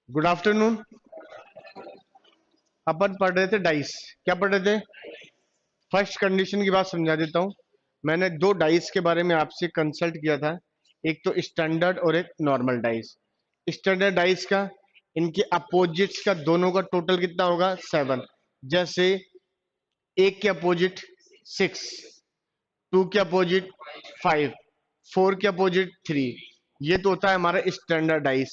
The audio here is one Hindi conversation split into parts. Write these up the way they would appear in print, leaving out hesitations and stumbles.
Good afternoon. अपन पढ़ रहे थे डाइस। क्या पढ़ रहे थे? फर्स्ट कंडीशन की बात समझा देता हूँ। मैंने दो डाइस के बारे में आपसे कंसल्ट किया था, एक तो स्टैंडर्ड और एक नॉर्मल डाइस। स्टैंडर्ड डाइस का, इनके अपोजिट्स का दोनों का टोटल कितना होगा? 7। जैसे एक के अपोजिट 6, टू के अपोजिट 5, फोर के अपोजिट 3। ये तो होता है हमारा स्टैंडर्ड डाइस।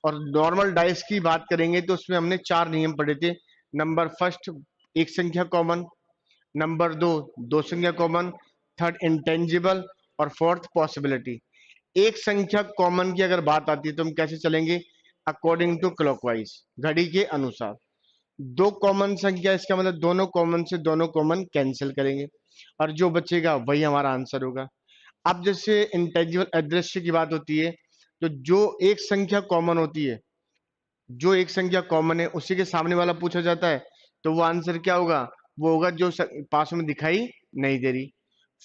और नॉर्मल डाइस की बात करेंगे तो उसमें हमने चार नियम पढ़े थे। नंबर फर्स्ट, एक संख्या कॉमन। नंबर दो, दो संख्या कॉमन। Third, intangible. और फोर्थ, पॉसिबिलिटी। एक संख्या कॉमन की अगर बात आती है तो हम कैसे चलेंगे? अकॉर्डिंग टू क्लॉकवाइज, घड़ी के अनुसार। दो कॉमन संख्या, इसका मतलब दोनों कॉमन से दोनों कॉमन कैंसिल करेंगे और जो बचेगा वही हमारा आंसर होगा। अब जैसे इंटेंजिबल अदृश्य की बात होती है, तो जो एक संख्या कॉमन होती है, जो एक संख्या कॉमन है उसी के सामने वाला पूछा जाता है, तो वो आंसर क्या होगा? वो होगा जो पास में दिखाई नहीं दे रही।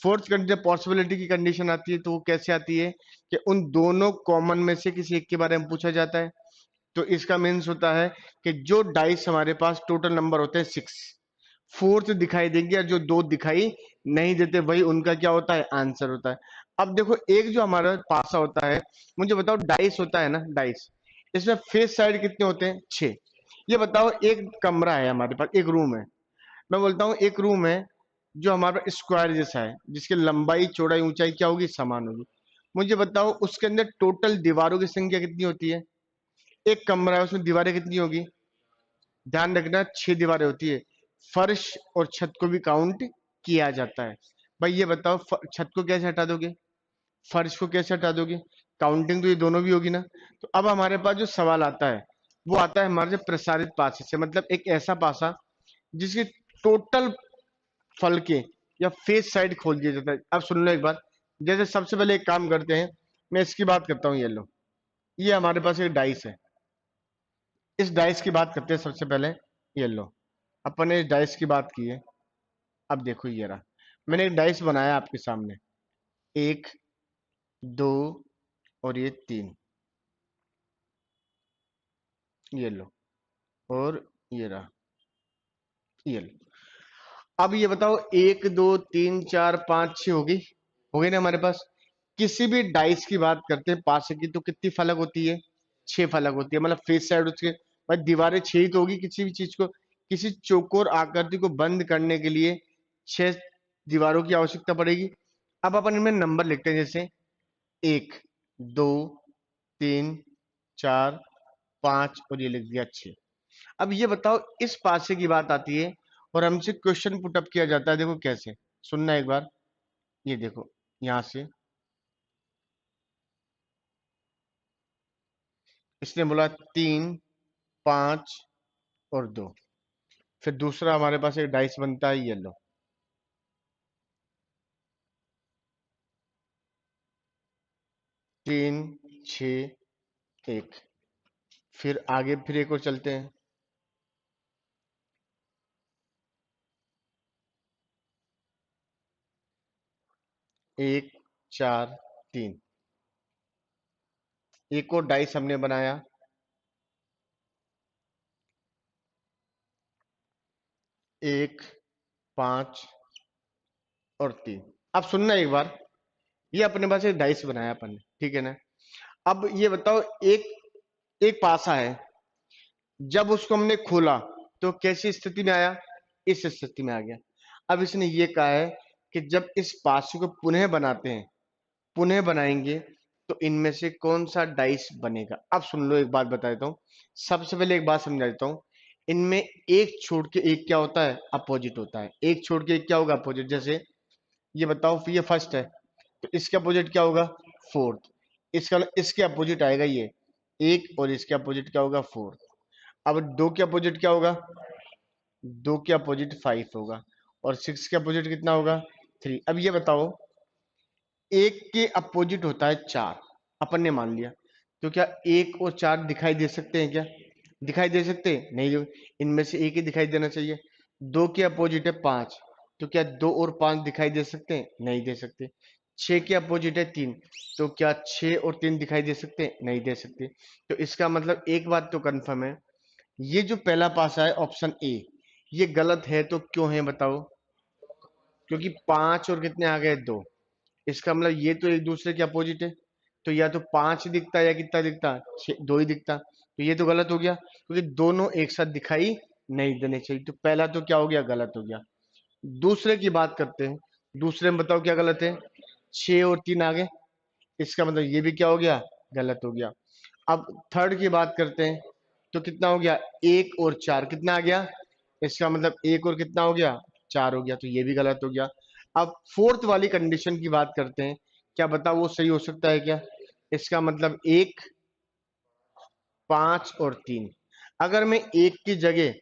फोर्थ कंडीशन, पॉसिबिलिटी की कंडीशन आती है, तो वो कैसे आती है कि उन दोनों कॉमन में से किसी एक के बारे में पूछा जाता है। तो इसका मीन्स होता है कि जो डाइस हमारे पास टोटल नंबर होते हैं 6, फोर्थ दिखाई देंगे और जो दो दिखाई नहीं देते वही उनका क्या होता है? आंसर होता है। अब देखो, एक जो हमारा पासा होता है, मुझे बताओ, डाइस होता है ना, डाइस, इसमें फेस साइड कितने होते हैं? 6। ये बताओ, एक कमरा है हमारे पास, एक रूम है। मैं बोलता हूँ एक रूम है जो हमारा स्क्वायर जैसा है, जिसकी लंबाई चौड़ाई ऊंचाई क्या होगी? समान होगी। मुझे बताओ, उसके अंदर टोटल दीवारों की संख्या कितनी होती है? एक कमरा है, उसमें दीवारें कितनी होगी? ध्यान रखना, 6 दीवारें होती है। फर्श और छत को भी काउंट किया जाता है। भाई ये बताओ, छत को कैसे हटा दोगे? फर्श को कैसे हटा दोगे? काउंटिंग तो ये दोनों भी होगी ना। तो अब हमारे पास जो सवाल आता है, वो आता है हमारे से प्रसारित पासे से, मतलब एक ऐसा पासा जिसके टोटल फल के या फेस साइड खोल दिया जाता है। अब सुन लो एक बार। जैसे सबसे पहले एक काम करते हैं, मैं इसकी बात करता हूँ। ये लो, ये हमारे पास एक डाइस है। इस डाइस की बात करते हैं सबसे पहले। ये लो, अपन ने इस डाइस की बात की है। अब देखो, ये रहा, मैंने एक डाइस बनाया आपके सामने। एक, दो, और ये 3। ये लो, और ये रहा, ये लो। अब ये बताओ, एक, दो, तीन, चार, पांच, छह होगी, हो गई ना हमारे पास। किसी भी डाइस की बात करते हैं पास की, तो कितनी फलक होती है? 6 फलक होती है, मतलब फेस साइड उसके। भाई दीवारें 6 ही तो होगी किसी भी चीज को। किसी चौकोर आकृति को बंद करने के लिए 6 दीवारों की आवश्यकता पड़ेगी। अब अपन इनमें नंबर लिखते हैं, जैसे 1, 2, 3, 4, 5, और ये लिख दिया 6। अब ये बताओ, इस पासे की बात आती है और हमसे क्वेश्चन पुटअप किया जाता है। देखो कैसे, सुनना एक बार। ये देखो, यहां से इसने बोला 3, 5 और 2। फिर दूसरा हमारे पास एक डाइस बनता है, येलो। 3, 6, 1। फिर आगे फिर एक और चलते हैं। 1, 4, 3। एक और डाइस हमने बनाया, 1, 5 और 3। अब सुनना एक बार, ये अपने पास एक डाइस बनाया अपन ने, ठीक है ना। अब ये बताओ, एक एक पासा है, जब उसको हमने खोला तो कैसी स्थिति में आया? इस स्थिति में आ गया। अब इसने ये कहा है कि जब इस पासे को पुनः बनाते हैं, पुनः बनाएंगे, तो इनमें से कौन सा डाइस बनेगा? अब सुन लो, एक बात बता देता हूँ। सबसे पहले एक बात समझा देता हूँ। इनमें एक छोड़ के एक क्या होता है? अपोजिट होता है। एक छोड़ के एक क्या होगा? अपोजिट। जैसे ये बताओ, ये फर्स्ट है, तो इसके अपोजिट क्या होगा? फोर्थ। इसके अपोजिट आएगा ये एक, और इसके अपोजिट क्या होगा? फोर्थ। अब दो के अपोजिट क्या होगा? दो के अपोजिट 5 होगा। और 6 के अपोजिट कितना होगा? 3। अब ये बताओ, एक के अपोजिट होता है 4, अपन ने मान लिया। तो क्या एक और 4 दिखाई दे सकते हैं क्या? दिखाई दे सकते हैं नहीं। इनमें से एक ही दिखाई देना चाहिए। दो के अपोजिट है 5, तो क्या 2 और 5 दिखाई दे सकते हैं? नहीं दे सकते। 6 के अपोजिट है 3, तो क्या 6 और 3 दिखाई दे सकते हैं? नहीं दे सकते। तो इसका मतलब एक बात तो कंफर्म है, ये जो पहला पासा है ऑप्शन ए, ये गलत है। तो क्यों है बताओ? क्योंकि 5 और कितने आ गए? 2। इसका मतलब ये तो एक दूसरे के अपोजिट है, तो या तो 5 दिखता या कितना दिखता? 6, 2 ही दिखता। तो ये तो गलत हो गया, क्योंकि दोनों एक साथ दिखाई नहीं देने चाहिए। तो पहला तो क्या हो गया? गलत हो गया। दूसरे की बात करते हैं। दूसरे में बताओ क्या गलत है? 6 और 3 आ गए, इसका मतलब ये भी क्या हो गया? गलत हो गया। अब थर्ड की बात करते हैं, तो कितना हो गया? 1 और 4 कितना आ गया? इसका मतलब 1 और कितना हो गया? 4 हो गया, तो ये भी गलत हो गया। अब फोर्थ वाली कंडीशन की बात करते हैं, क्या बताओ वो सही हो सकता है क्या? इसका मतलब 1, 5 और 3। अगर मैं 1 की जगह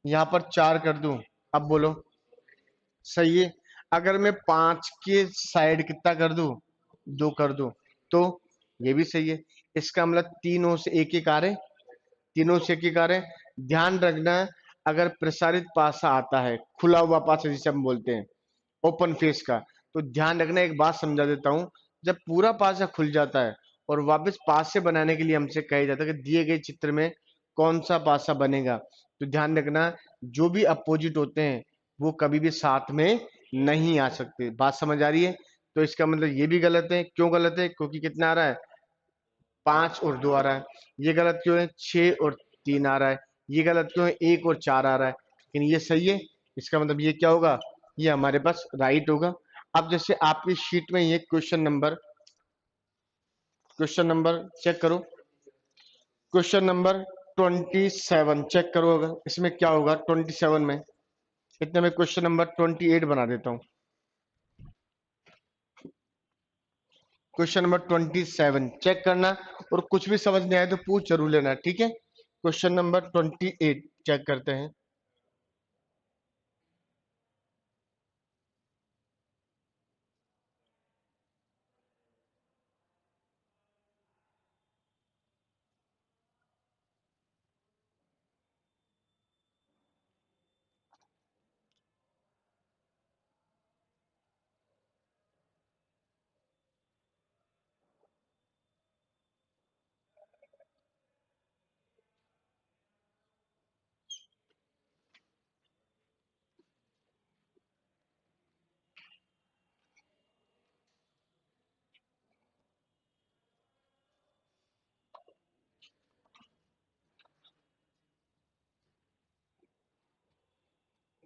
यहां पर 4 कर दूं, अब बोलो सही है। अगर मैं 5 के साइड कितना कर दूं? 2 कर दूं, तो ये भी सही है। इसका मतलब तीनों से एक एक आ रहे, तीनों से एक एक आ रहे। ध्यान रखना, अगर प्रसारित पासा आता है, खुला हुआ पासा जिसे हम बोलते हैं, ओपन फेस का, तो ध्यान रखना, एक बात समझा देता हूं। जब पूरा पासा खुल जाता है और वापस पासे बनाने के लिए हमसे कहा जाता है कि दिए गए चित्र में कौन सा पासा बनेगा, तो ध्यान रखना, जो भी अपोजिट होते हैं वो कभी भी साथ में नहीं आ सकते। बात समझ आ रही है? तो इसका मतलब ये भी गलत है। क्यों गलत है? क्योंकि कितना आ रहा है? 5 और 2 आ रहा है। ये गलत क्यों है? 6 और 3 आ रहा है। ये गलत क्यों है? 1 और 4 आ रहा है। लेकिन ये सही है। इसका मतलब ये क्या होगा? ये हमारे पास राइट होगा। अब जैसे आपकी शीट में ये क्वेश्चन नंबर चेक करो। क्वेश्चन नंबर 27 चेक करो, अगर इसमें क्या होगा 27 में। इतने में क्वेश्चन नंबर 28 बना देता हूं। क्वेश्चन नंबर 27 चेक करना, और कुछ भी समझ नहीं आए तो पूछ जरूर लेना, ठीक है? क्वेश्चन नंबर 28 चेक करते हैं।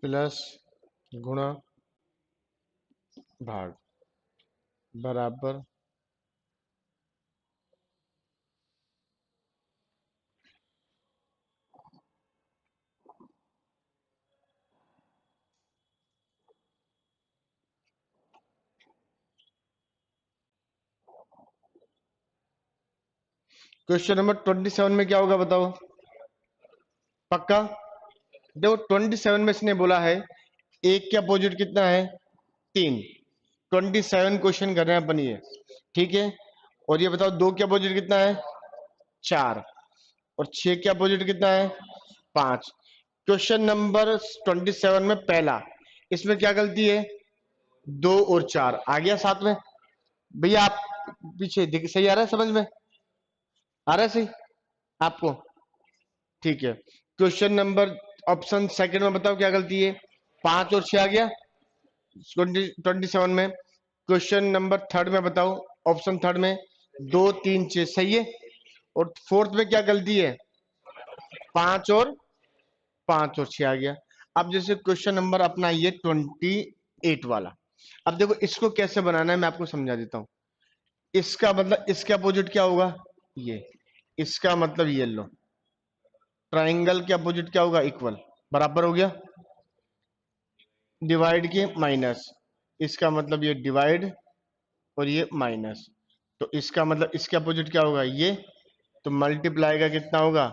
प्लस, गुणा, भाग, बराबर। क्वेश्चन नंबर 27 में क्या होगा बताओ? पक्का? देखो 27 में इसने बोला है एक के अपोजिट कितना है? 3। 27 क्वेश्चन कर रहे हैं अपन ये, ठीक है? और ये बताओ 2 के अपोजिट कितना है? 4। और 6 के अपोजिट कितना है? 5। क्वेश्चन नंबर 27 में पहला, इसमें क्या गलती है? 2 और 4 आ गया साथ में। भैया आप पीछे देख, सही आ रहा है? समझ में आ रहा है सही आपको? ठीक है। क्वेश्चन नंबर ऑप्शन सेकंड में बताओ क्या गलती है? 5 और 6 आ गया 27 में। क्वेश्चन नंबर थर्ड में बताओ, ऑप्शन थर्ड में 2 3 6 सही है। और फोर्थ में क्या गलती है? 5 और 6 आ गया। अब जैसे क्वेश्चन नंबर अपना ये 28 वाला, अब देखो इसको कैसे बनाना है मैं आपको समझा देता हूं। इसका मतलब इसके अपोजिट क्या होगा? ये। इसका मतलब ये लो, ट्राइंगल के अपोजिट क्या होगा? इक्वल, बराबर हो गया। डिवाइड के माइनस, इसका मतलब ये डिवाइड और ये माइनस, तो इसका मतलब इसके अपोजिट क्या होगा? ये। तो मल्टीप्लाई का कितना होगा?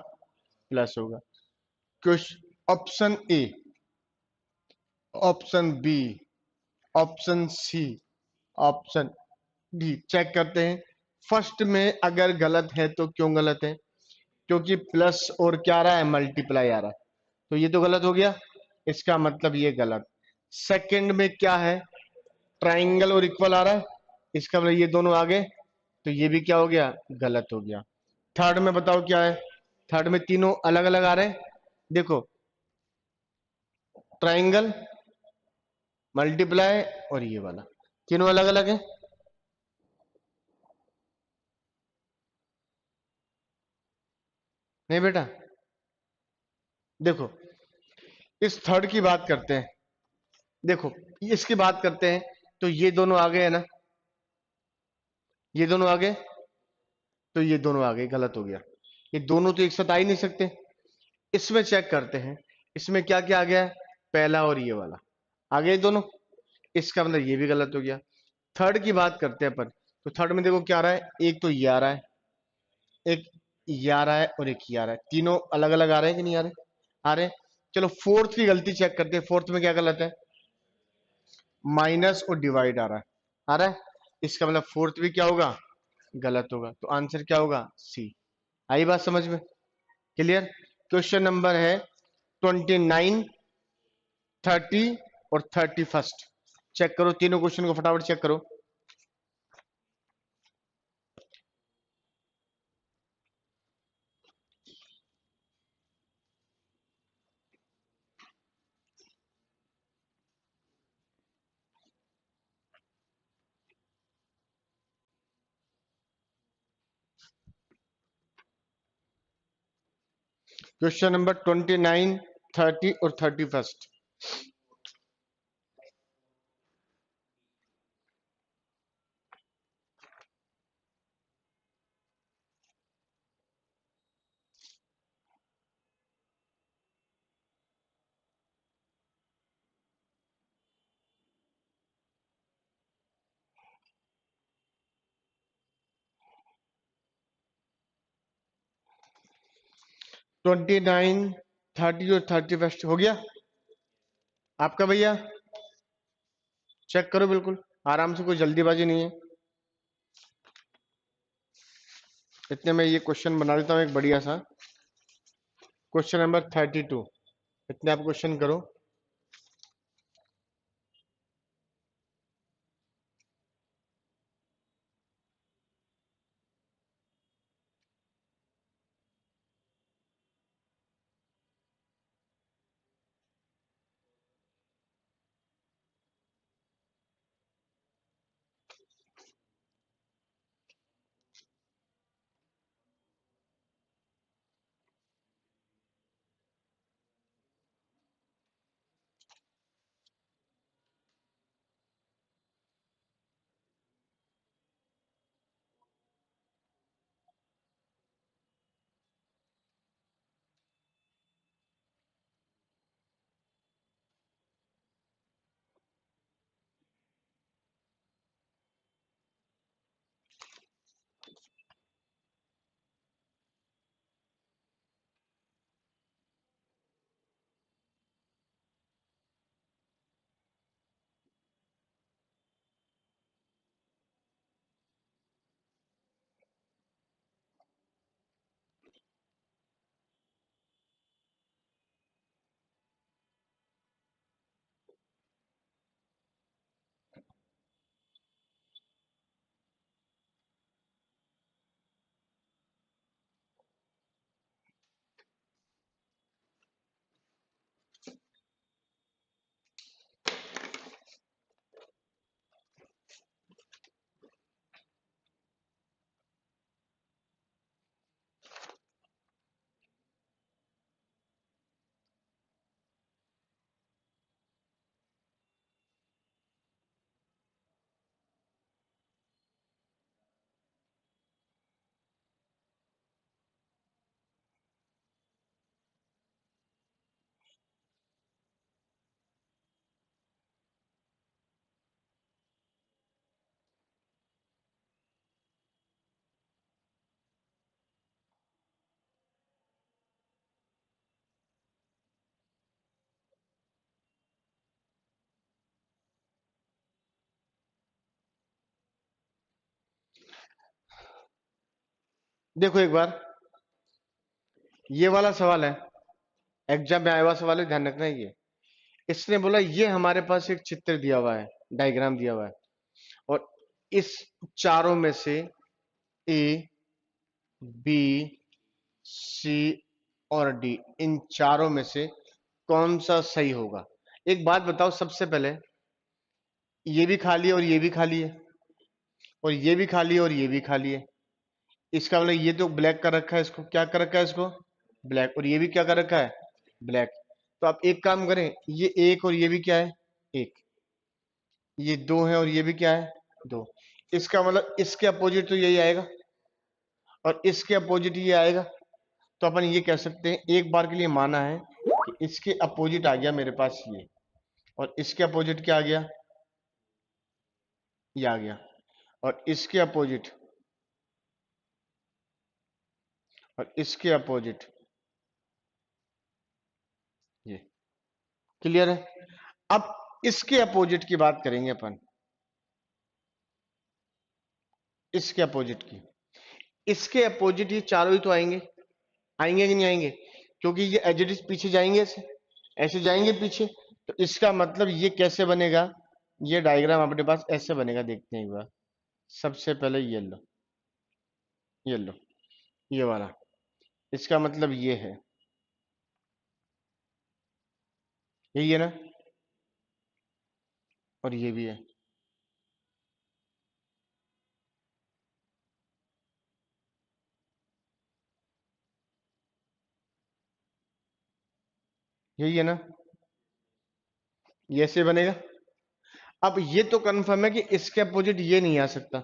प्लस होगा। Question option A, option B, option C, option D check करते हैं। फर्स्ट में अगर गलत है तो क्यों गलत है? क्योंकि प्लस और क्या आ रहा है? मल्टीप्लाई आ रहा है, तो ये तो गलत हो गया। इसका मतलब ये गलत। सेकंड में क्या है? ट्राइंगल और इक्वल आ रहा है, इसका मतलब ये दोनों आ गए, तो ये भी क्या हो गया, गलत हो गया। थर्ड में बताओ क्या है, थर्ड में तीनों अलग अलग आ रहे हैं। देखो, ट्राइंगल, मल्टीप्लाई और ये वाला, तीनों अलग अलग है। नहीं बेटा, देखो इस थर्ड की बात करते हैं। देखो इसकी बात करते हैं, तो ये दोनों आ गए है ना, ये दोनों आ गए, तो ये दोनों आ गए, गलत हो गया। ये दोनों तो एक साथ आ ही नहीं सकते। इसमें चेक करते हैं, इसमें क्या क्या आ गया है, पहला और ये वाला आ गए दोनों, इसका मतलब ये भी गलत हो गया। थर्ड की बात करते हैं अपन, तो थर्ड में देखो क्या आ रहा है, एक तो ये आ रहा है, एक ये आ रहा है और एक ये आ रहा है, तीनों अलग अलग आ रहे हैं कि नहीं आ रहे, आ रहे हैं। चलो फोर्थ की गलती चेक करते हैं, फोर्थ में क्या गलत है, माइनस और डिवाइड आ रहा है, आ रहा है। इसका मतलब फोर्थ भी क्या होगा, गलत होगा, तो आंसर क्या होगा, सी। आई बात समझ में, क्लियर। क्वेश्चन नंबर है 29, 30 और 31। चेक करो तीनों क्वेश्चन को, फटाफट चेक करो। क्वेश्चन नंबर 29, 30 और 31। 29, 30 और 31 हो गया आपका भैया। चेक करो बिल्कुल आराम से, कोई जल्दीबाजी नहीं है। इतने में ये क्वेश्चन बना देता हूँ एक बढ़िया सा, क्वेश्चन नंबर 32। इतने आप क्वेश्चन करो। देखो एक बार, ये वाला सवाल है, एग्जाम में आया हुआ सवाल है, ध्यान रखना है ये। इसने बोला ये हमारे पास एक चित्र दिया हुआ है, डायग्राम दिया हुआ है, और इस चारों में से ए, बी, सी और डी, इन चारों में से कौन सा सही होगा? एक बात बताओ सबसे पहले, ये भी खाली है और ये भी खाली है, और ये भी खाली है और ये भी खाली है। इसका मतलब ये तो ब्लैक कर रखा है, इसको क्या कर रखा है, इसको ब्लैक, और ये भी क्या कर रखा है, ब्लैक। तो आप एक काम करें, ये एक और ये भी क्या है, एक, ये दो है और ये भी क्या है, दो। इसका मतलब इसके अपोजिट तो यही आएगा और इसके अपोजिट ये आएगा। तो अपन ये कह सकते हैं, एक बार के लिए माना है कि इसके अपोजिट आ गया मेरे पास ये, और इसके अपोजिट क्या आ गया, ये आ गया, और इसके अपोजिट, और इसके अपोजिट ये। क्लियर है? अब इसके अपोजिट की बात करेंगे अपन, इसके अपोजिट की। इसके अपोजिट ये चारों ही तो आएंगे, आएंगे कि नहीं आएंगे? क्योंकि ये एज इट इज पीछे जाएंगे, ऐसे ऐसे जाएंगे पीछे। तो इसका मतलब ये कैसे बनेगा, ये डायग्राम अपने पास ऐसे बनेगा, देखते हैं एक बार। सबसे पहले ये लो, ये लो, ये वाला, इसका मतलब ये है, यही है ना, और ये भी है, यही है ना, ये ऐसे बनेगा। अब ये तो कंफर्म है कि इसके अपोजिट ये नहीं आ सकता,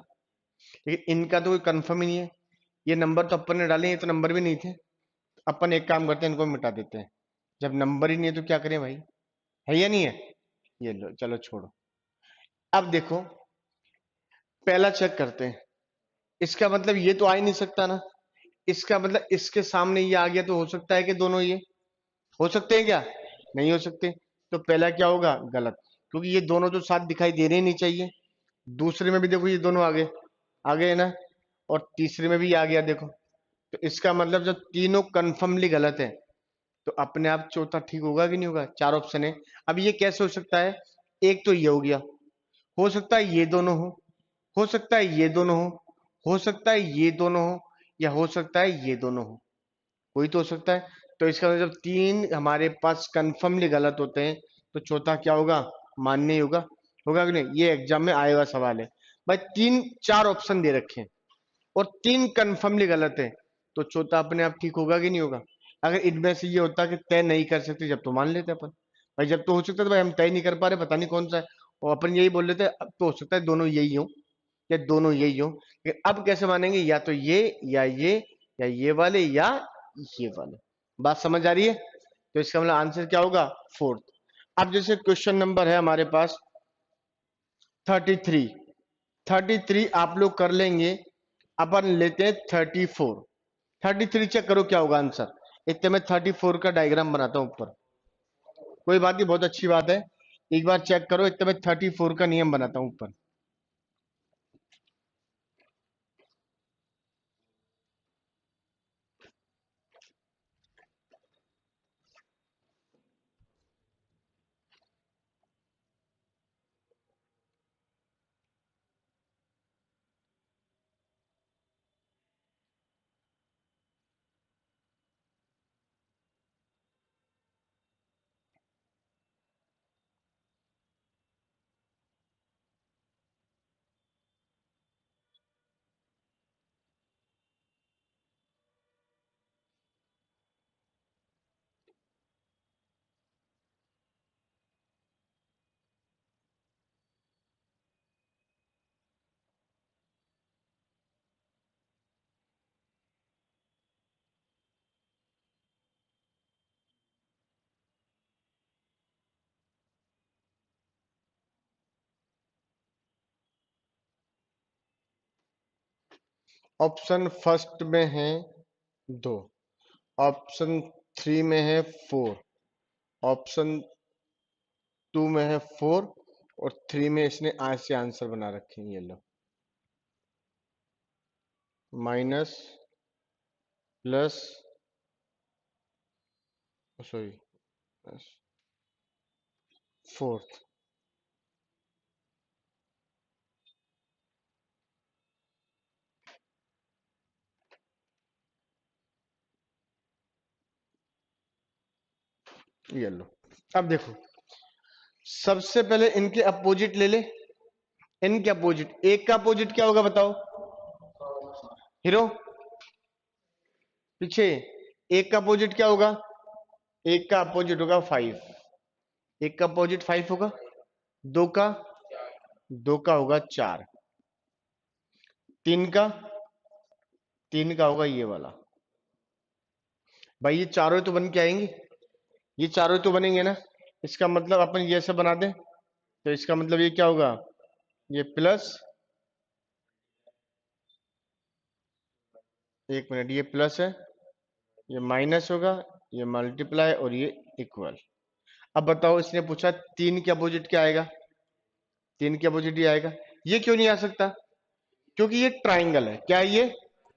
लेकिन इनका तो कोई कंफर्म ही नहीं है। ये नंबर तो अपन ने डाले, ये तो नंबर भी नहीं थे। अपन एक काम करते हैं, इनको मिटा देते हैं। जब नंबर ही नहीं है तो क्या करें भाई, है या नहीं है? ये लो, चलो छोड़ो। अब देखो, पहला चेक करते हैं। इसका मतलब ये तो आ ही नहीं सकता ना, इसका मतलब इसके सामने ये आ गया तो हो सकता है कि दोनों ये हो सकते हैं क्या, नहीं हो सकते। तो पहला क्या होगा, गलत, क्योंकि ये दोनों तो साथ दिखाई देने ही नहीं चाहिए। दूसरे में भी देखो ये दोनों आ गए ना, और तीसरे में भी आ गया देखो। तो इसका मतलब जब तीनों कन्फर्मली गलत है, तो अपने आप चौथा ठीक होगा कि नहीं होगा? चार ऑप्शन है। अब ये कैसे हो सकता है, एक तो ये हो गया, हो सकता है ये दोनों हो सकता है ये दोनों हो सकता है ये दोनों हो, या हो सकता है ये दोनों हो, कोई तो हो सकता है। तो इसका मतलब जब तीन हमारे पास कंफर्मली गलत होते हैं, तो चौथा क्या होगा, मान्य ही होगा। होगा कि नहीं? ये एग्जाम में आएगा सवाल है भाई। तीन चार ऑप्शन दे रखे हैं और तीन कंफर्मली गलत है, तो चौथा अपने आप ठीक होगा कि नहीं होगा? अगर इनमें से ये होता कि तय नहीं कर सकते, जब तो मान लेते अपन भाई, जब तो हो सकता है तो भाई हम तय नहीं कर पा रहे, पता नहीं कौन सा है, और अपन यही बोल लेते हैं, अब तो हो सकता है दोनों यही हो, या दोनों यही हो। लेकिन अब कैसे मानेंगे, या तो ये, या ये, या ये वाले, या ये वाले। बात समझ आ रही है? तो इसका मतलब आंसर क्या होगा, फोर्थ। अब जैसे क्वेश्चन नंबर है हमारे पास 33, 33 आप लोग कर लेंगे, अपन लेते हैं 34। 33 चेक करो क्या होगा आंसर। इतने में 34 का डायग्राम बनाता हूं ऊपर, कोई बात नहीं, बहुत अच्छी बात है। एक बार चेक करो, इतने में 34 का नियम बनाता हूं ऊपर। ऑप्शन फर्स्ट में है दो, ऑप्शन थ्री में है फोर, ऑप्शन टू में है फोर, और थ्री में इसने आज से आंसर बना रखे हैं, ये लो, माइनस, प्लस, सॉरी, फोर्थ। ये लो। अब देखो, सबसे पहले इनके अपोजिट ले ले। इनके अपोजिट, एक का अपोजिट क्या होगा बताओ हीरो, पीछे। एक का अपोजिट क्या होगा? एक का अपोजिट होगा 5। एक का अपोजिट 5 होगा। दो का, दो का होगा 4। तीन का, तीन का होगा ये वाला। भाई ये चारों तो बन के आएंगे, ये चारों तो बनेंगे ना। इसका मतलब अपन ये ऐसे बना दें, तो इसका मतलब ये क्या होगा? ये प्लस, एक मिनट, ये प्लस है, ये माइनस होगा, ये मल्टीप्लाई और ये इक्वल। अब बताओ, इसने पूछा तीन के अपोजिट क्या आएगा? तीन के अपोजिट ये आएगा। ये क्यों नहीं आ सकता? क्योंकि ये ट्राइंगल है। क्या है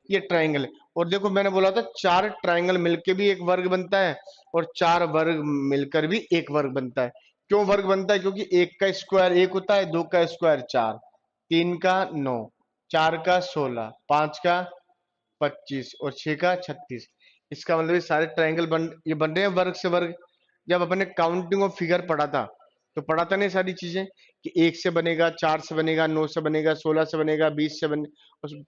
ये ट्राइंगल है। और देखो, मैंने बोला था चार ट्राइंगल मिलके भी एक वर्ग बनता है, और चार वर्ग मिलकर भी एक वर्ग बनता है। क्यों वर्ग बनता है? क्योंकि एक का स्क्वायर एक होता है, दो का स्क्वायर चार, तीन का 9, चार का 16, पांच का 25 और छह का 36। इसका मतलब ये सारे ट्राइंगल ये बन रहे हैं वर्ग से वर्ग। जब अपने काउंटिंग ऑफ फिगर पढ़ा था, तो पढ़ा था नहीं सारी चीजें, कि एक से बनेगा, चार से बनेगा, 9 से बनेगा, 16 से बनेगा, 20 से बने,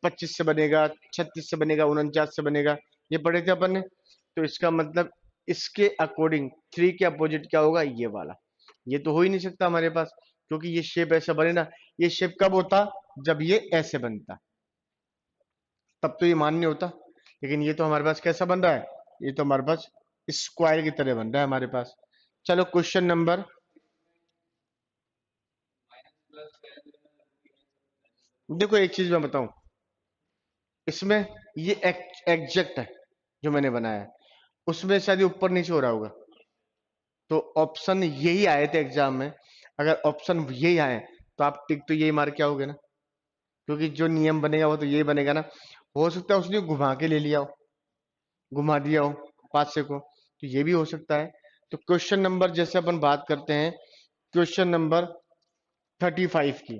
25 से बनेगा, 36 से बनेगा, 49 से बनेगा। ये पढ़े थे अपन ने। तो इसका मतलब इसके अकॉर्डिंग थ्री के अपोजिट क्या होगा? ये वाला। ये तो हो ही नहीं सकता हमारे पास, क्योंकि ये शेप ऐसा बने ना। ये शेप कब होता? जब ये ऐसे बनता, तब तो ये मान्य होता। लेकिन ये तो हमारे पास कैसा बन रहा है? ये तो हमारे पास स्क्वायर की तरह बन रहा है हमारे पास। चलो क्वेश्चन नंबर, देखो एक चीज मैं बताऊं, इसमें ये एग्जैक्ट है जो मैंने बनाया है, उसमें शायद ये ऊपर नीचे हो रहा होगा। तो ऑप्शन यही आए थे एग्जाम में। अगर ऑप्शन यही आए, तो आप टिक तो यही मार के आओगे ना, क्योंकि जो नियम बनेगा वो तो यही बनेगा ना। हो सकता है उसने घुमा के ले लिया हो, घुमा दिया हो पासे को, तो ये भी हो सकता है। तो क्वेश्चन नंबर जैसे अपन बात करते हैं, क्वेश्चन नंबर 35 की,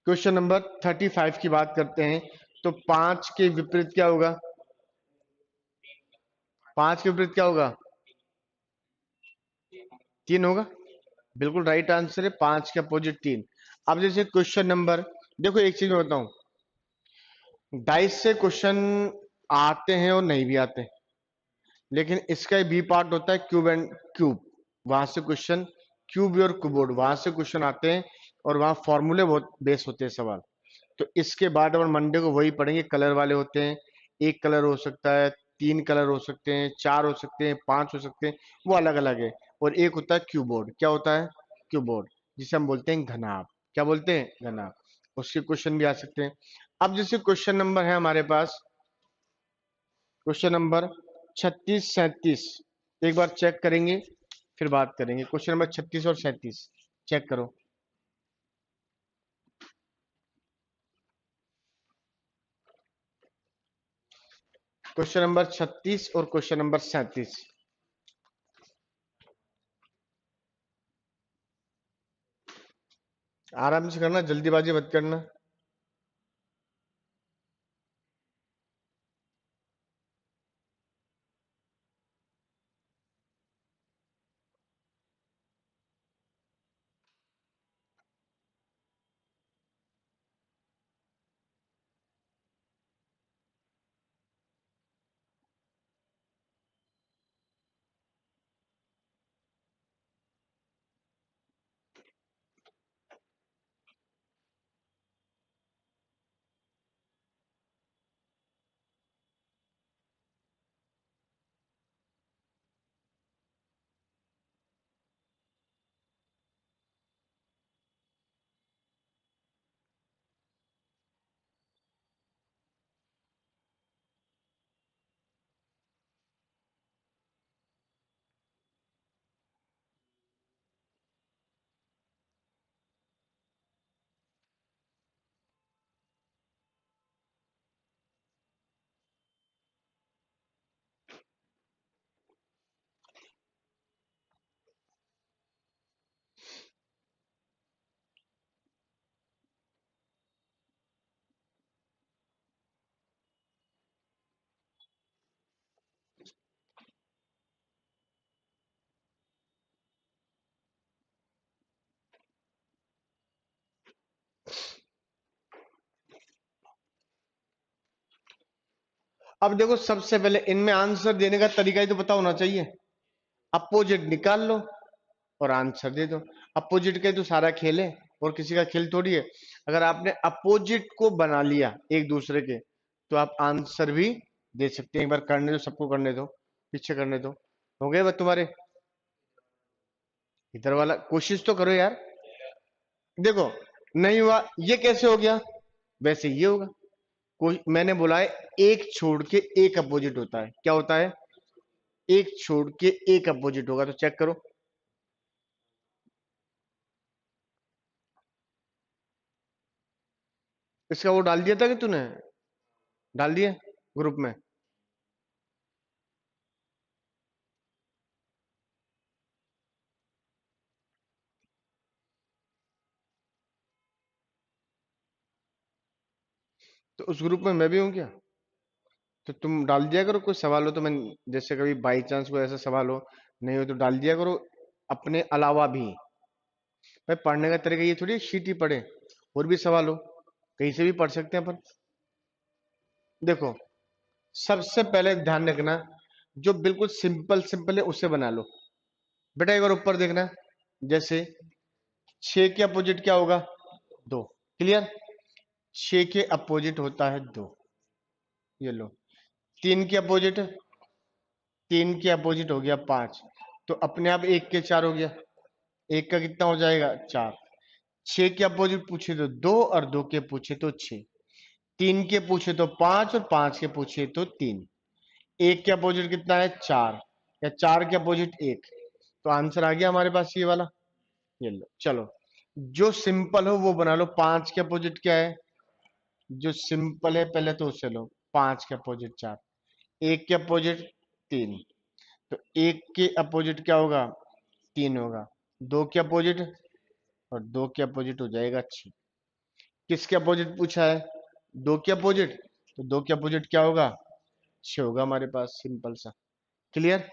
क्वेश्चन नंबर 35 की बात करते हैं, तो पांच के विपरीत क्या होगा? पांच के विपरीत क्या होगा? तीन होगा। बिल्कुल राइट आंसर है, पांच के अपोजिट तीन। अब जैसे क्वेश्चन नंबर, देखो एक चीज मैं बताऊं, डाइस से क्वेश्चन आते हैं और नहीं भी आते, लेकिन इसका बी पार्ट होता है क्यूब एंड क्यूब। वहां से क्वेश्चन, क्यूब और क्यूबोर्ड, वहां से क्वेश्चन आते हैं, और वहां फॉर्मूले बहुत बेस होते हैं सवाल। तो इसके बाद अपन मंडे को वही पढ़ेंगे। कलर वाले होते हैं, एक कलर हो सकता है, तीन कलर हो सकते हैं, चार हो सकते हैं, पांच हो सकते हैं, वो अलग अलग है। और एक होता है क्यूबोर्ड। क्या होता है? क्यूबोर्ड, जिसे हम बोलते हैं घनाभ। क्या बोलते हैं? घनाभ। उसके क्वेश्चन भी आ सकते हैं। अब जैसे क्वेश्चन नंबर है हमारे पास, क्वेश्चन नंबर 36 37, एक बार चेक करेंगे, फिर बात करेंगे। क्वेश्चन नंबर 36 और 37 चेक करो। क्वेश्चन नंबर 36 और क्वेश्चन नंबर 37। आराम से करना, जल्दीबाजी मत करना। अब देखो, सबसे पहले इनमें आंसर देने का तरीका ही तो पता होना चाहिए। अपोजिट निकाल लो और आंसर दे दो। अपोजिट का ही तो सारा खेल है, और किसी का खेल थोड़ी है। अगर आपने अपोजिट को बना लिया एक दूसरे के, तो आप आंसर भी दे सकते हैं। एक बार करने दो, सबको करने दो, पीछे करने दो। हो गए बस तुम्हारे? इधर वाला कोशिश तो करो यार। देखो, नहीं हुआ, ये कैसे हो गया? वैसे ये होगा। कोई, मैंने बोला है एक छोड़ के एक अपोजिट होता है। क्या होता है? एक छोड़ के एक अपोजिट होगा, तो चेक करो। इसका वो डाल दिया था कि तूने? डाल दिया ग्रुप में? तो उस ग्रुप में मैं भी हूं क्या? तो तुम डाल दिया करो, कोई सवाल हो तो। मैं, जैसे कभी बाई चांस कोई ऐसा सवाल हो, नहीं हो तो डाल दिया करो। अपने अलावा भी भाई, पढ़ने का तरीका ये थोड़ी शीट ही पढ़े, और भी सवाल हो कहीं से भी पढ़ सकते हैं अपन। देखो, सबसे पहले ध्यान रखना, जो बिल्कुल सिंपल सिंपल है उससे बना लो। बेटा एक बार ऊपर देखना, जैसे 6 के अपोजिट क्या होगा? 2। क्लियर? 6 के अपोजिट होता है 2। ये लो। 3 के अपोजिट, 3 के अपोजिट हो गया 5। तो अपने आप 1 के 4 हो गया। 1 का कितना हो जाएगा? 4। 6 के अपोजिट पूछे तो 2, और 2 के पूछे तो 6। 3 के पूछे तो 5, और 5 के पूछे तो 3। 1 के अपोजिट कितना है? 4। या 4 के अपोजिट 1। तो आंसर आ गया हमारे पास ये वाला। ये लो, चलो। जो सिंपल हो वो बना लो। 5 के अपोजिट क्या है? जो सिंपल है पहले तो उससे लो। 5 के अपोजिट 4। 1 के अपोजिट 3। तो 1 के अपोजिट क्या होगा? 3 होगा। 2 के अपोजिट, और 2 के अपोजिट हो जाएगा 6। किसके अपोजिट पूछा है? 2 के अपोजिट। तो 2 के अपोजिट क्या होगा? 6 होगा हमारे पास, सिंपल सा। क्लियर?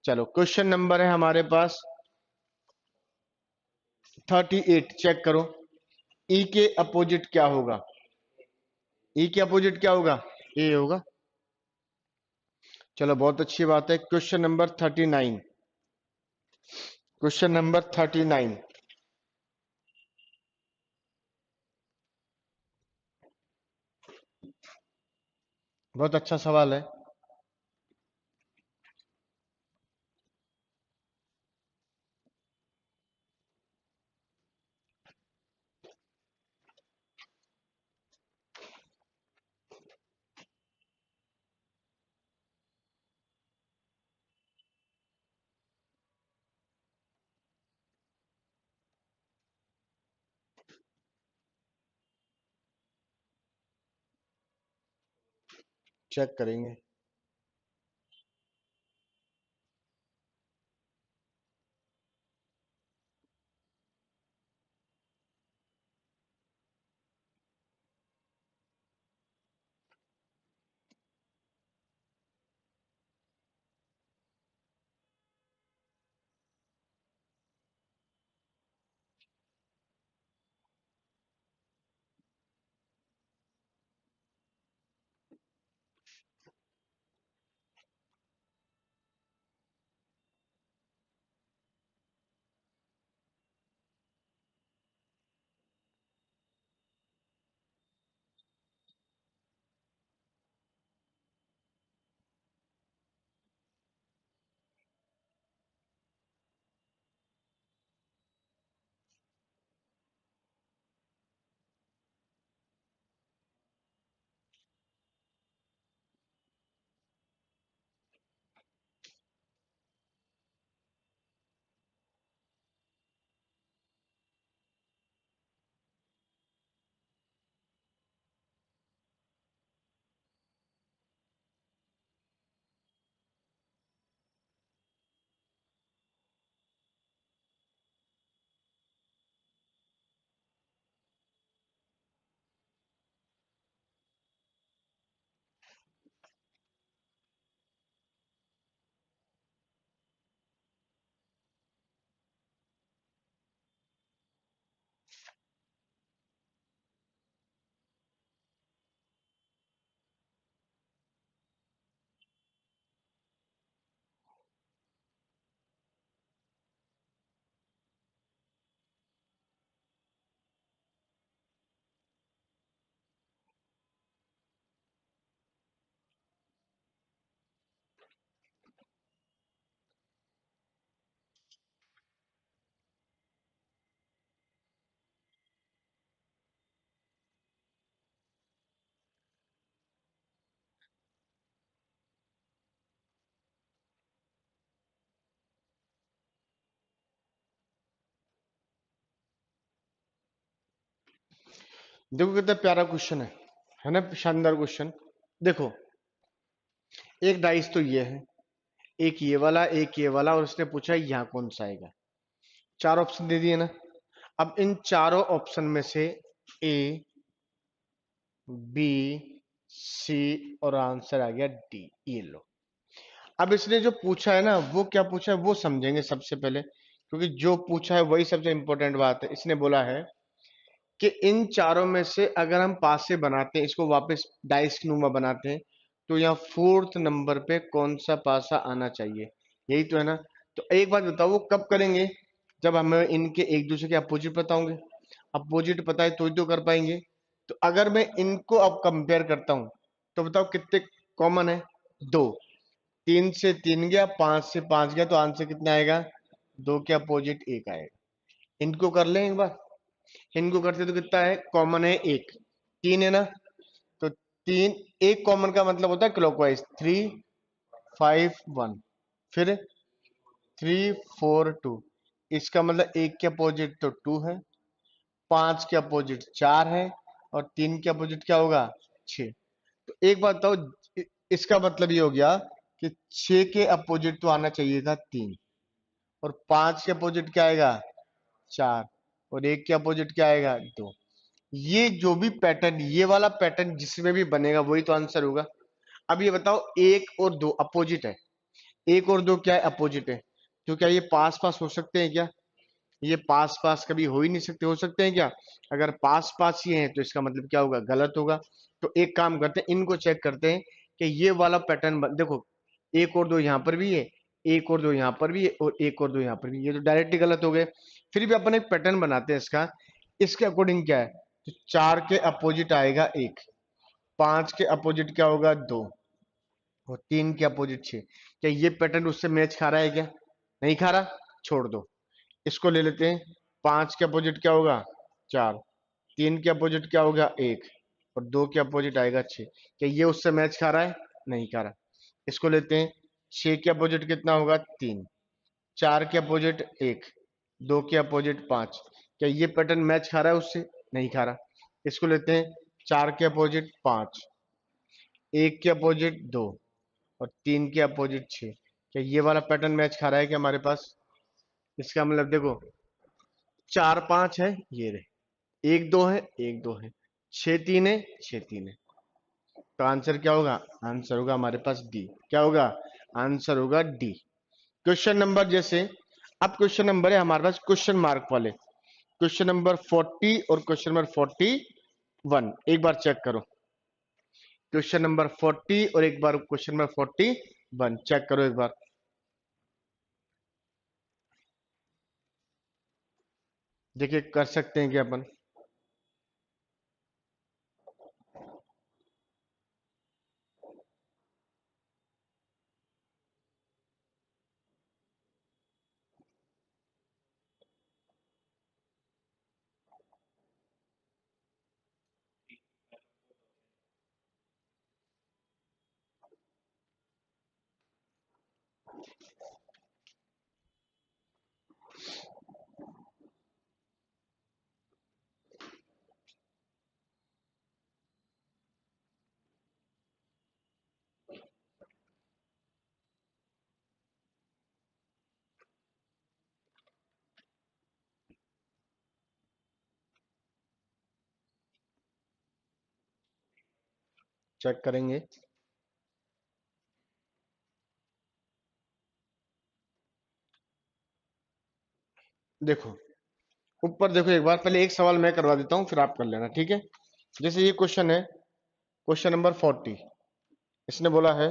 चलो, क्वेश्चन नंबर है हमारे पास 38। चेक करो, ई के अपोजिट क्या होगा? ई के अपोजिट क्या होगा? ए होगा। चलो, बहुत अच्छी बात है। Question number 39। Question number 39। बहुत अच्छा सवाल है। चेक करेंगे। देखो कितना प्यारा क्वेश्चन है ना, शानदार क्वेश्चन। देखो, एक डाइस तो ये है, एक ये वाला, एक ये वाला, और उसने पूछा यहाँ कौन सा आएगा। चार ऑप्शन दे दिए ना। अब इन चारों ऑप्शन में से ए, बी, सी और आंसर आ गया डी। ये लो। अब इसने जो पूछा है ना, वो क्या पूछा है वो समझेंगे सबसे पहले, क्योंकि जो पूछा है वही सबसे इंपॉर्टेंट बात है। इसने बोला है कि इन चारों में से अगर हम पासे बनाते हैं, इसको वापस डाइस नुमा बनाते हैं, तो यहाँ फोर्थ नंबर पे कौन सा पासा आना चाहिए, यही तो है ना। तो एक बात बताओ, वो कब करेंगे? जब हमें इनके एक दूसरे के अपोजिट पता होंगे। अपोजिट पता है तो ही तो कर पाएंगे। तो अगर मैं इनको अब कंपेयर करता हूं, तो बताओ कितने कॉमन है? दो। तीन से तीन गया, पांच से पांच गया, तो आंसर कितना आएगा? दो के अपोजिट एक आएगा। इनको कर लें एक बार। इनको करते तो कितना है? कॉमन है एक, तीन है ना। तो तीन, एक कॉमन का मतलब होता है क्लॉकवाइज, 3 5 1। फिर 3 4 2। इसका मतलब एक के अपोजिट तो टू है, पांच के अपोजिट चार है, और तीन के अपोजिट क्या होगा? छह। तो एक बात बताओ, इसका मतलब ये हो गया कि छह के अपोजिट तो आना चाहिए था तीन, और पांच के अपोजिट क्या आएगा? चार, और एक के अपोजिट क्या आएगा? दो। ये जो भी पैटर्न, ये वाला पैटर्न जिसमें भी बनेगा वही तो आंसर होगा। अब ये बताओ, एक और दो अपोजिट है, एक और दो क्या है? अपोजिट है। तो क्या ये पास पास हो सकते हैं क्या? ये पास पास कभी हो ही नहीं सकते। हो सकते हैं क्या? अगर पास पास ही हैं तो इसका मतलब क्या होगा? गलत होगा। तो एक काम करते हैं, इनको चेक करते हैं कि ये वाला पैटर्न देखो, एक और दो यहाँ पर भी है, एक और दो यहाँ पर भी है, और एक और दो यहाँ पर भी। ये तो डायरेक्टली गलत हो गए। फिर भी अपन एक पैटर्न बनाते हैं इसका। इसके अकॉर्डिंग क्या है? तो चार के अपोजिट आएगा एक, पांच के अपोजिट क्या होगा? दो, और तीन के अपोजिट छह। क्या ये पैटर्न उससे मैच खा रहा है क्या? नहीं खा रहा, छोड़ दो। इसको ले लेते हैं। पांच के अपोजिट क्या होगा? चार। तीन के अपोजिट क्या होगा? एक, और दो के अपोजिट आएगा छह। क्या ये उससे मैच खा रहा है? नहीं खा रहा। इसको लेते हैं। छह के अपोजिट कितना होगा? तीन। चार के अपोजिट एक, दो के अपोजिट पांच। क्या ये पैटर्न मैच खा रहा है उससे? नहीं खा रहा। इसको लेते हैं। चार के अपोजिट पांच, एक के अपोजिट दो, और तीन के अपोजिट छह। क्या ये वाला पैटर्न मैच खा रहा है क्या हमारे पास? इसका मतलब देखो, चार पांच है, ये रहे, एक दो है, एक दो है, छह तीन है, छह तीन है। तो आंसर क्या होगा? आंसर होगा हमारे पास डी। क्या होगा? आंसर होगा डी। क्वेश्चन नंबर जैसे, अब क्वेश्चन नंबर है हमारे पास क्वेश्चन मार्क वाले, क्वेश्चन नंबर 40 और क्वेश्चन नंबर 41। एक बार चेक करो, क्वेश्चन नंबर 40 और एक बार क्वेश्चन नंबर 41, चेक करो एक बार। देखिए कर सकते हैं क्या अपन? चेक करेंगे। देखो, ऊपर देखो एक बार, पहले एक सवाल मैं करवा देता हूं, फिर आप कर लेना, ठीक है? जैसे ये क्वेश्चन है, क्वेश्चन नंबर 40। इसने बोला है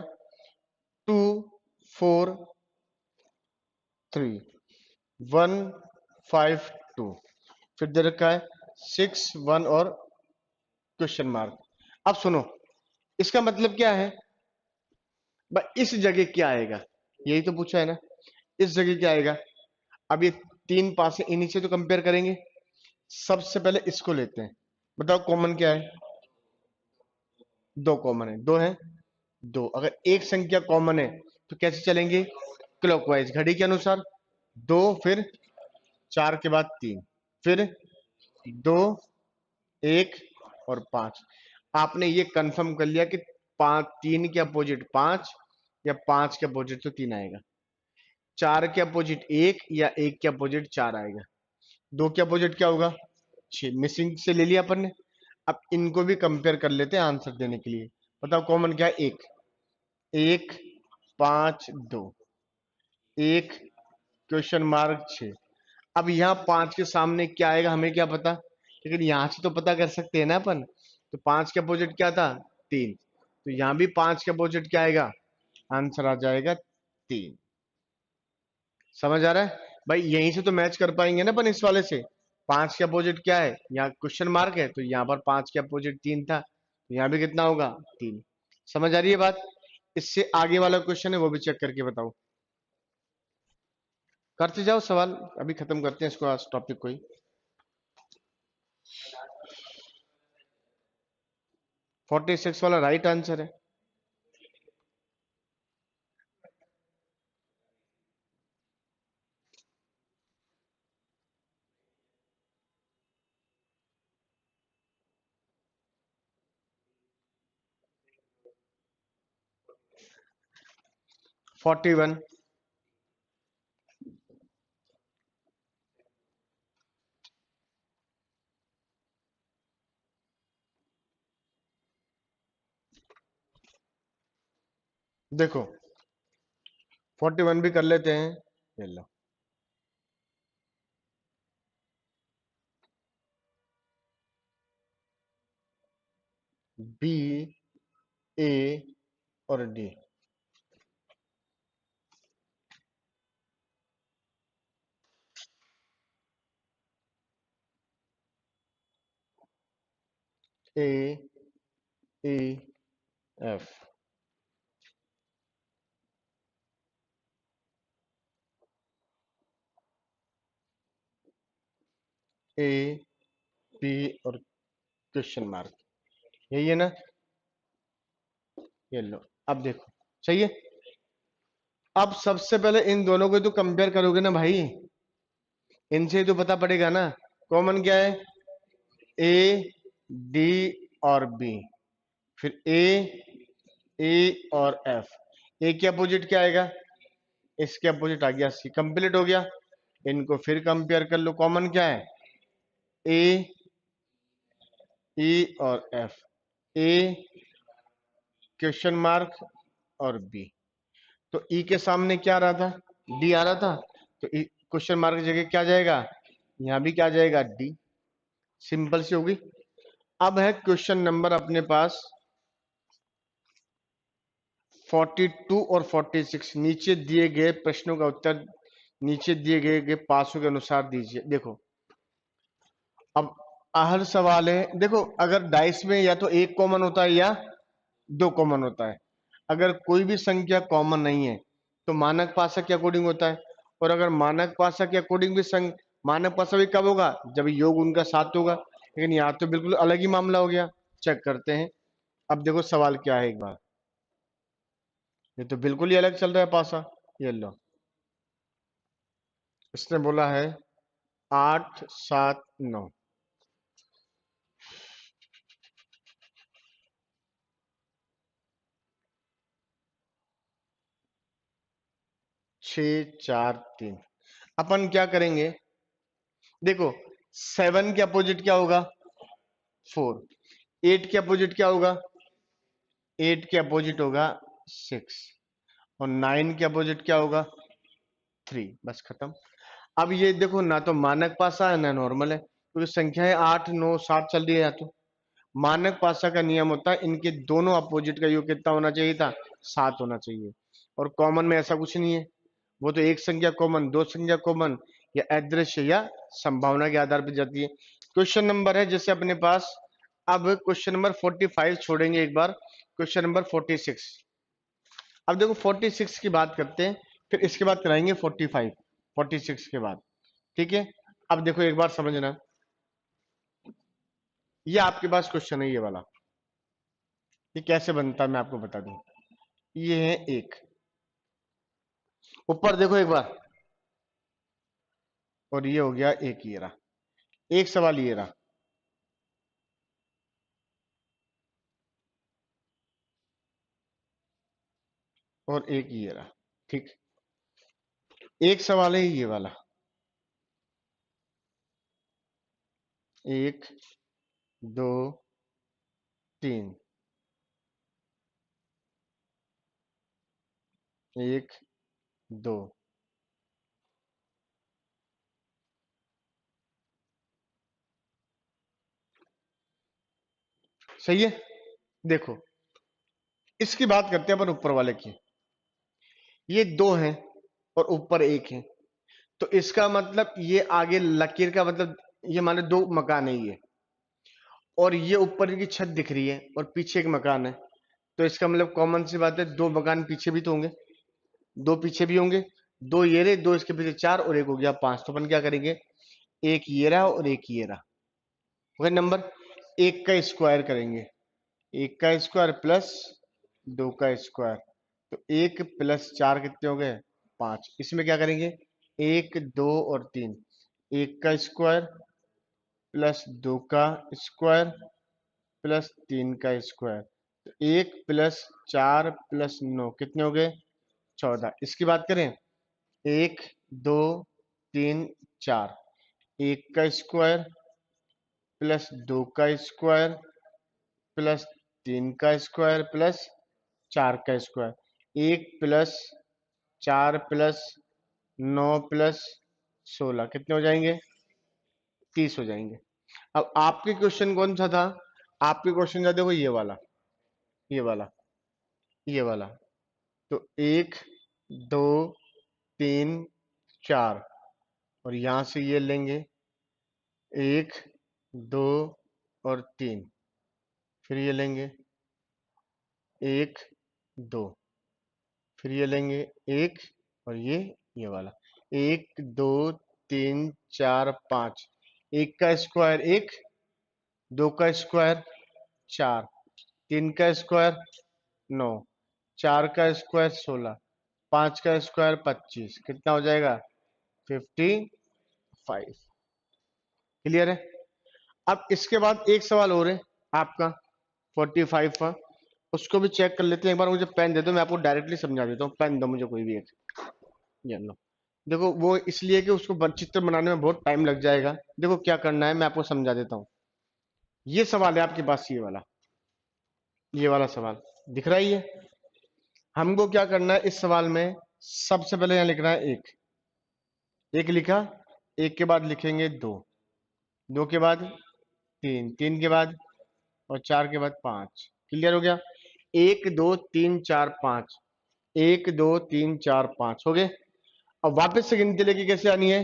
2 4 3 1 5 2, फिर दे रखा है 6 1 और क्वेश्चन मार्क। अब सुनो, इसका मतलब क्या है? इस जगह क्या आएगा, यही तो पूछा है ना। इस जगह क्या आएगा? अब ये तीन पास है, इन्हीं से तो कंपेयर करेंगे। सबसे पहले इसको लेते हैं। बताओ कॉमन क्या है? दो कॉमन है, दो है। दो, अगर एक संख्या कॉमन है तो कैसे चलेंगे? क्लॉकवाइज, घड़ी के अनुसार। दो, फिर चार के बाद तीन, फिर दो, एक, और 5। आपने ये कंफर्म कर लिया कि 3 के अपोजिट 5 या 5 के अपोजिट तो 3 आएगा, 4 के अपोजिट 1 या 1 के अपोजिट 4 आएगा, 2 के अपोजिट क्या होगा 6, मिसिंग से ले लिया अपन ने। अब इनको भी कंपेयर कर लेते हैं आंसर देने के लिए। बताओ कॉमन क्या है, 1 1 5 2, 1 क्वेश्चन मार्क 6। अब यहाँ 5 के सामने क्या आएगा हमें क्या पता, लेकिन यहां से तो पता कर सकते हैं ना अपन। तो 5 के अपोजिट क्या था 3, तो यहाँ भी 5 के अपोजिट क्या आएगा, आंसर आ जाएगा 3। समझ आ रहा है भाई, यहीं से तो मैच कर पाएंगे ना अपन इस वाले से। 5 के अपोजिट क्या है, यहाँ क्वेश्चन मार्क है, तो यहाँ पर 5 के अपोजिट 3 था, तो यहाँ भी कितना होगा 3। समझ आ रही है बात। इससे आगे वाला क्वेश्चन है वो भी चेक करके बताओ, करते जाओ सवाल, अभी खत्म करते हैं इसको आज टॉपिक को ही। 46 वाला राइट आंसर है। Forty one. देखो 41 भी कर लेते हैं, ले लो। बी, ए और डी। ए, ई, एफ। ए, बी और क्वेश्चन मार्क, यही है ना। ये लो, अब देखो सही है। अब सबसे पहले इन दोनों को तो कंपेयर करोगे ना भाई, इनसे तो पता पड़ेगा ना कॉमन क्या है, ए, डी और बी, फिर ए और एफ। ए के अपोजिट क्या आएगा, इसके अपोजिट आ गया सी, कंप्लीट हो गया। इनको फिर कंपेयर कर लो, कॉमन क्या है, ए, ई और एफ। ए क्वेश्चन मार्क और बी, तो ई के सामने क्या आ रहा था, डी आ रहा था, तो क्वेश्चन मार्क की जगह क्या जाएगा, यहां भी क्या जाएगा डी। सिंपल सी होगी। अब है क्वेश्चन नंबर अपने पास 42 और 46। नीचे दिए गए प्रश्नों का उत्तर नीचे दिए गए पासों के अनुसार दीजिए। देखो अब हर सवाल है, देखो अगर डाइस में या तो एक कॉमन होता है या दो कॉमन होता है। अगर कोई भी संख्या कॉमन नहीं है तो मानक पासा के अकॉर्डिंग होता है, और अगर मानक पासा के अकॉर्डिंग भी मानक पासा भी कब होगा, जब योग उनका साथ होगा। लेकिन यहाँ तो बिल्कुल अलग ही मामला हो गया। चेक करते हैं। अब देखो सवाल क्या है एक बार, ये तो बिल्कुल ही अलग चल रहा है पासा। ये लो, इसने बोला है 8 7 9, 6 4 3। अपन क्या करेंगे, देखो 7 के अपोजिट क्या होगा 4, 8 के अपोजिट क्या होगा, 8 के अपोजिट होगा 6, और 9 के अपोजिट क्या होगा 3। बस खत्म। अब ये देखो ना तो मानक पासा है ना नॉर्मल है, क्योंकि संख्याएं 8 9 7 चल रही है। या तो मानक पासा का नियम होता है इनके दोनों अपोजिट का योग कितना होना चाहिए था, 7 होना चाहिए। और कॉमन में ऐसा कुछ नहीं है, वो तो एक संख्या कॉमन, दो संख्या कॉमन, या अदृश्य या संभावना के आधार पर जाती है। क्वेश्चन नंबर है जैसे अपने पास, अब क्वेश्चन नंबर 45 छोड़ेंगे एक बार, क्वेश्चन नंबर 46। अब देखो 46 की बात करते हैं, फिर इसके बाद कराएंगे 45, 46 के बाद। ठीक है। अब देखो एक बार समझना, ये आपके पास क्वेश्चन है ये वाला, ये कैसे बनता है मैं आपको बता दूं। ये है एक, ऊपर देखो एक बार, और ये हो गया एक, ये रहा एक सवाल, ये रहा और एक ये रहा। ठीक, एक सवाल है ये वाला, एक, दो, तीन, एक, दो, सही है। देखो, इसकी बात करते हैं अपन ऊपर वाले की। ये दो हैं और ऊपर एक है, तो इसका मतलब ये आगे लकीर का मतलब, ये माने दो मकान है ये, और ये ऊपर की छत दिख रही है और पीछे एक मकान है, तो इसका मतलब कॉमन सी बात है, दो मकान पीछे भी तो होंगे, दो पीछे भी होंगे, दो ये रहे, दो इसके पीछे चार, और एक हो गया पांच। तो अपन क्या करेंगे, एक ये रहा और एक ये रहा, ओके। नंबर एक का स्क्वायर करेंगे, एक का स्क्वायर प्लस दो का स्क्वायर, तो एक प्लस चार कितने हो गए, पांच। इसमें क्या करेंगे, एक, दो और तीन, एक का स्क्वायर प्लस दो का स्क्वायर प्लस तीन का स्क्वायर, तो एक प्लस चार प्लस नौ कितने हो गए, 14। इसकी बात करें, एक, दो, तीन, चार, एक का स्क्वायर प्लस दो का स्क्वायर प्लस तीन का स्क्वायर प्लस चार का स्क्वायर, एक प्लस चार प्लस नौ प्लस 16 कितने हो जाएंगे, 30 हो जाएंगे। अब आपके क्वेश्चन कौन सा था, आपके क्वेश्चन था देखो ये वाला, ये वाला, ये वाला, तो एक, दो, तीन, चार, और यहां से ये लेंगे, एक, दो और तीन, फिर ये लेंगे, एक, दो, फिर ये लेंगे एक, और ये वाला, एक, दो, तीन, चार, पांच, एक का स्क्वायर एक, दो का स्क्वायर चार, तीन का स्क्वायर नौ, चार का स्क्वायर 16, पांच का स्क्वायर 25, कितना हो जाएगा, 55। क्लियर है। अब इसके बाद एक सवाल और है आपका 45 का, उसको भी चेक कर लेते हैं। एक बार मुझे पेन दे दो, मैं आपको डायरेक्टली समझा देता हूँ। पेन दो मुझे कोई भी एक, ये लो। देखो वो इसलिए कि उसको चित्र बनाने में बहुत टाइम लग जाएगा। देखो क्या करना है, मैं आपको समझा देता हूँ। ये सवाल है आपके पास, ये वाला सवाल दिख रहा ही है। हमको क्या करना है इस सवाल में, सबसे पहले यहाँ लिखना है एक, एक लिखा, एक के बाद लिखेंगे दो, दो के बाद तीन, तीन के बाद और चार के बाद पांच। क्लियर हो गया, एक, दो, तीन, चार, पांच, एक, दो, तीन, चार, पांच हो गए। अब वापस से गिनती लेके कैसे आनी है,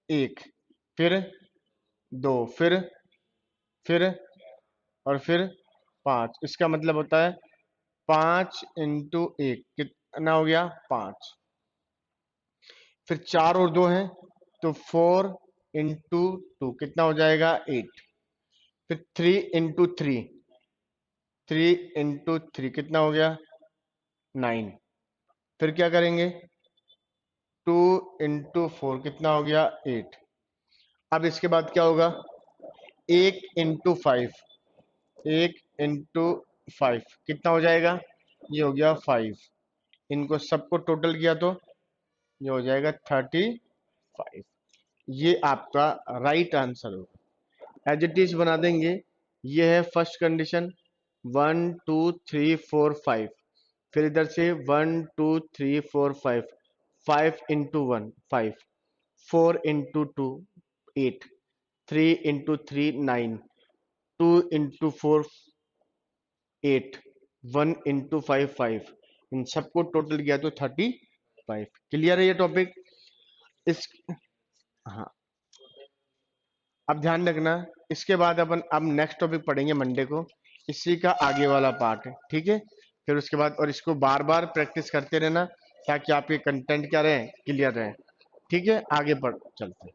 एक, फिर दो, फिर और फिर पांच। इसका मतलब होता है पांच इंटू एक कितना हो गया, पांच। फिर चार और दो है, तो फोर इंटू टू कितना हो जाएगा, एट। फिर three into three, three into three कितना हो गया, नाइन। फिर क्या करेंगे, टू इंटू फोर कितना हो गया, एट। अब इसके बाद क्या होगा, एक इंटू फाइव, एक इंटू फाइव कितना हो जाएगा, ये हो गया फाइव। इनको सबको टोटल किया तो ये हो जाएगा 35। ये आपका राइट आंसर होगा। एज इट इज बना देंगे। ये है first condition, one two three four five. फिर इधर से one two three four five, five into one five, four into two eight, three into three nine, two into four eight, one into five five. इन सबको टोटल किया तो 35। क्लियर है ये टॉपिक। इस हाँ, अब ध्यान रखना, इसके बाद अपन अब नेक्स्ट टॉपिक पढ़ेंगे मंडे को, इसी का आगे वाला पार्ट है, ठीक है। फिर उसके बाद और इसको बार बार प्रैक्टिस करते रहना, ताकि आपके कंटेंट क्या रहे, क्लियर रहे। ठीक है, आगे बढ़ चलते हैं।